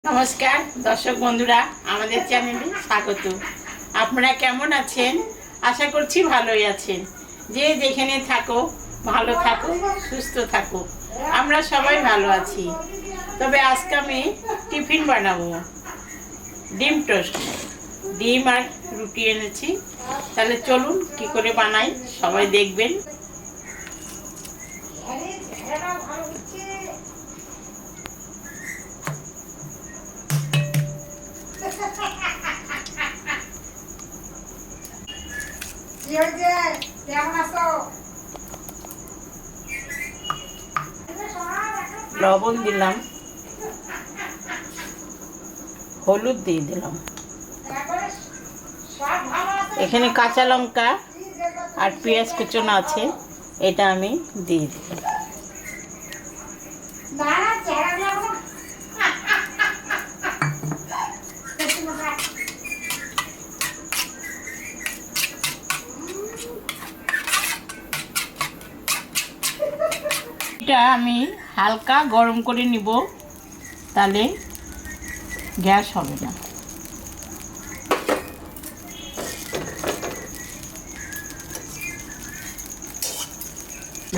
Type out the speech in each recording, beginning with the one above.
নমস্কার দর্শক বন্ধুরা, আমাদের চ্যানেলে স্বাগত। আপনারা কেমন আছেন? আশা করছি ভালোই আছেন। যে যেখানে থাকো ভালো থাকো, সুস্থ থাকো। আমরা সবাই ভালো আছি। তবে আজকে আমি টিফিন বানাবো, ডিম টোস্ট। ডিম আর রুটি এনেছি। তাহলে চলুন কি করে বানাই সবাই দেখবেন। লবণ দিলাম, হলুদ দিয়ে দিলাম, এখানে কাঁচা লঙ্কা আর পেঁয়াজ কুচনো আছে, এটা আমি দিয়ে দিলাম। এটা আমি হালকা গরম করে নিব, তাহলে গ্যাস হবে না।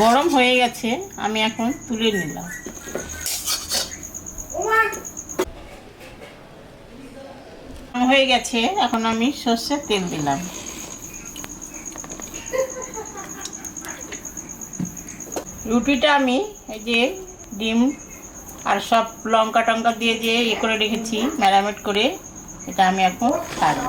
গরম হয়ে গেছে, আমি এখন তুলে নিলাম। হয়ে গেছে, এখন আমি সর্ষের তেল দিলাম। রুটিটা আমি এই যে ডিম আর সব লঙ্কা টঙ্কা দিয়ে করে রেখেছি ম্যারিনেট করে, এটা আমি এখন ছাড়ব।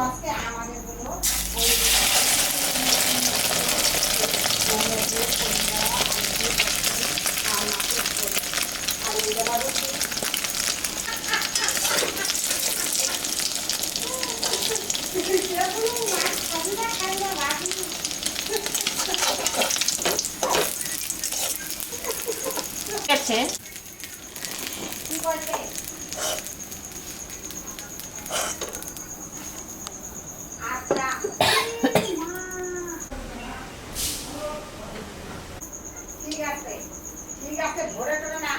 ঠিক আছে, ভরে করে না,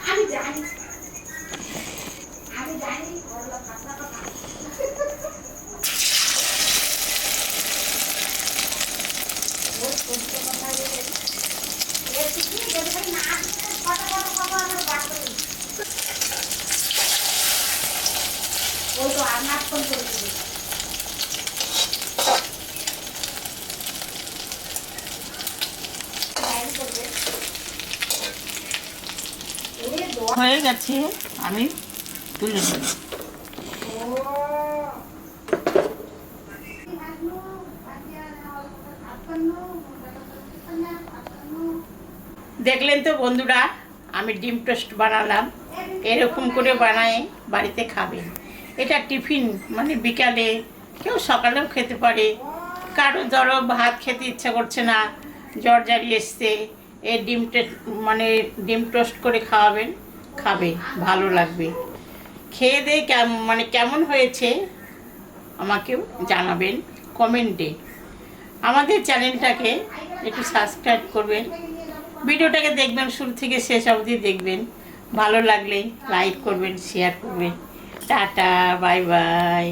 আমি জানি ওই তো আপনার ফোন করে দিবি। হয়ে গেছে, আমি তুলে নেব। দেখলেন তো বন্ধুরা, আমি ডিম টোস্ট বানালাম। এরকম করে বানায় বাড়িতে খাবেন। এটা টিফিন, মানে বিকালে, কেউ সকালেও খেতে পারে। কারো ধরো ভাত খেতে ইচ্ছা করছে না, জ্বর জারি এসছে, এই মানে ডিম টোস্ট করে খাওয়াবেন, খাবে, ভালো লাগবে। খেয়ে দিয়ে মানে কেমন হয়েছে আমাকেও জানাবেন কমেন্টে। আমাদের চ্যানেলটাকে একটু সাবস্ক্রাইব করবেন, ভিডিওটাকে দেখবেন, শুরু থেকে শেষ অবধি দেখবেন। ভালো লাগলে লাইক করবেন, শেয়ার করবেন। Tata, bye bye.